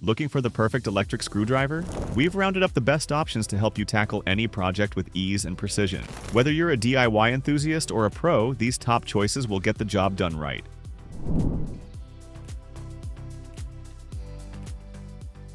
Looking for the perfect electric screwdriver? We've rounded up the best options to help you tackle any project with ease and precision. Whether you're a DIY enthusiast or a pro, these top choices will get the job done right.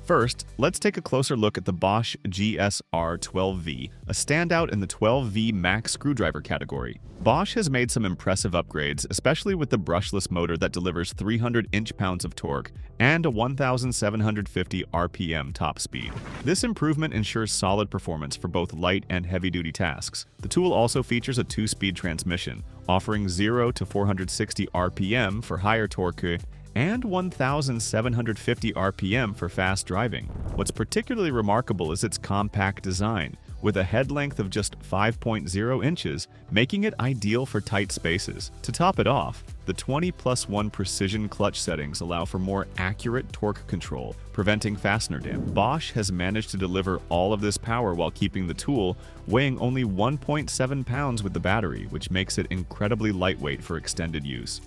First, let's take a closer look at the BOSCH GSR-12V, a standout in the 12V Max screwdriver category. BOSCH has made some impressive upgrades, especially with the brushless motor that delivers 300 inch-pounds of torque and a 1,750 RPM top speed. This improvement ensures solid performance for both light and heavy-duty tasks. The tool also features a 2-speed transmission, offering 0 to 460 RPM for higher torque and 1,750 RPM for fast driving. What's particularly remarkable is its compact design, with a head length of just 5.0 inches, making it ideal for tight spaces. To top it off, the 20+1 precision clutch settings allow for more accurate torque control, preventing fastener damage. BOSCH has managed to deliver all of this power while keeping the tool weighing only 1.7 pounds with the battery, which makes it incredibly lightweight for extended use.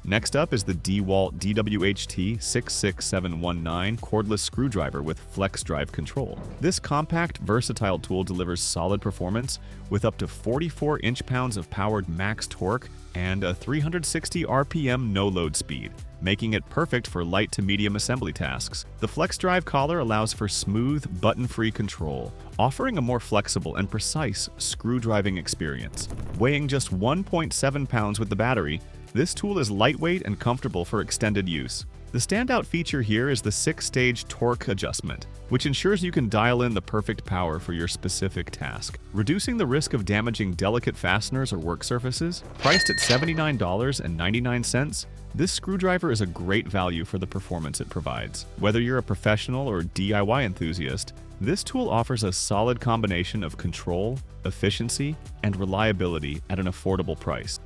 Next up is the DEWALT DWHT66719 cordless screwdriver with flex drive control. This compact, versatile tool delivers solid performance with up to 44 inch-pounds of powered max torque and a 360 RPM no-load speed, making it perfect for light to medium assembly tasks. The flex drive collar allows for smooth, button-free control, offering a more flexible and precise screw driving experience. Weighing just 1.7 pounds with the battery, this tool is lightweight and comfortable for extended use. The standout feature here is the 6-stage torque adjustment, which ensures you can dial in the perfect power for your specific task, reducing the risk of damaging delicate fasteners or work surfaces. Priced at $79.99, this screwdriver is a great value for the performance it provides. Whether you're a professional or DIY enthusiast, this tool offers a solid combination of control, efficiency, and reliability at an affordable price.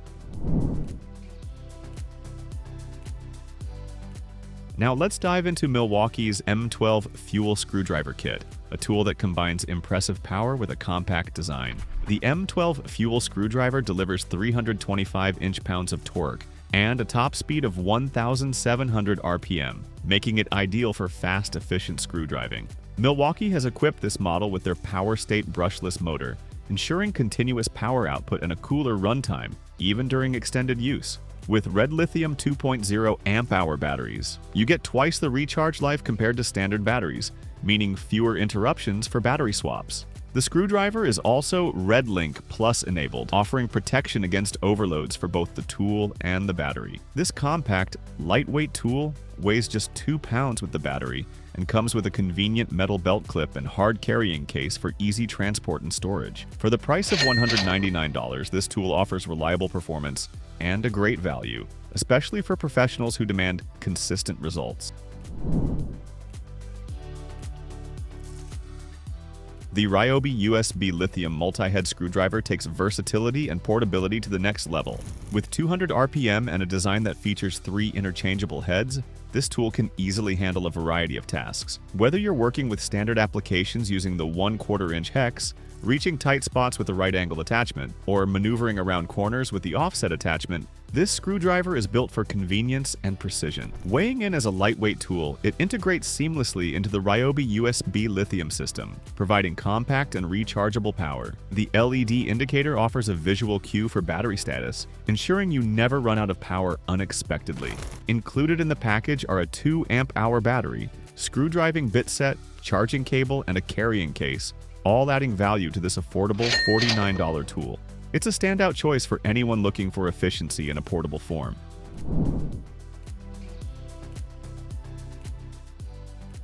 Now let's dive into MILWAUKEE's M12 Fuel Screwdriver Kit, a tool that combines impressive power with a compact design. The M12 Fuel Screwdriver delivers 325 inch-pounds of torque and a top speed of 1,700 RPM, making it ideal for fast, efficient screw driving. MILWAUKEE has equipped this model with their Power State brushless motor, ensuring continuous power output and a cooler runtime, even during extended use. With red lithium 2.0 amp-hour batteries, you get twice the recharge life compared to standard batteries, meaning fewer interruptions for battery swaps. The screwdriver is also RedLink Plus enabled, offering protection against overloads for both the tool and the battery. This compact, lightweight tool weighs just 2 pounds with the battery and comes with a convenient metal belt clip and hard carrying case for easy transport and storage. For the price of $199, this tool offers reliable performance and a great value, especially for professionals who demand consistent results. The RYOBI USB lithium multi-head screwdriver takes versatility and portability to the next level. With 200 RPM and a design that features 3 interchangeable heads, this tool can easily handle a variety of tasks. Whether you're working with standard applications using the 1/4 inch hex, reaching tight spots with a right angle attachment, or maneuvering around corners with the offset attachment, this screwdriver is built for convenience and precision. Weighing in as a lightweight tool, it integrates seamlessly into the RYOBI USB lithium system, providing compact and rechargeable power. The LED indicator offers a visual cue for battery status, ensuring you never run out of power unexpectedly. Included in the package are a 2 amp-hour battery, screw-driving bit set, charging cable, and a carrying case, all adding value to this affordable $49 tool. It's a standout choice for anyone looking for efficiency in a portable form.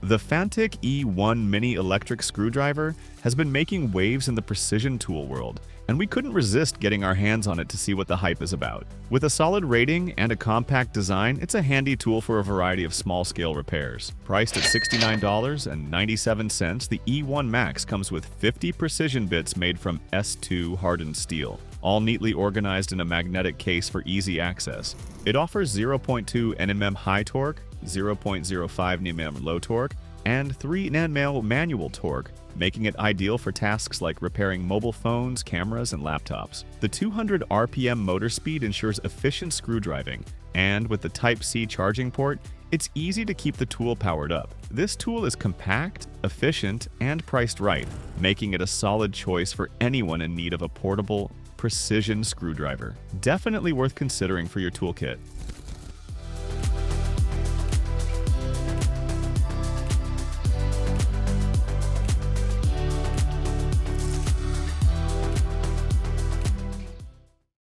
The FANTTIK E1 mini electric screwdriver has been making waves in the precision tool world, and we couldn't resist getting our hands on it to see what the hype is about. With a solid rating and a compact design, it's a handy tool for a variety of small-scale repairs. Priced at $69.97, the E1 Max comes with 50 precision bits made from S2 hardened steel, all neatly organized in a magnetic case for easy access. It offers 0.2 Nm high torque, 0.05 Nm low torque, and 3 Nm manual torque, making it ideal for tasks like repairing mobile phones, cameras, and laptops. The 200 RPM motor speed ensures efficient screw driving, And with the Type-C charging port, it's easy to keep the tool powered up. This tool is compact, efficient, and priced right, making it a solid choice for anyone in need of a portable, precision screwdriver. Definitely worth considering for your toolkit.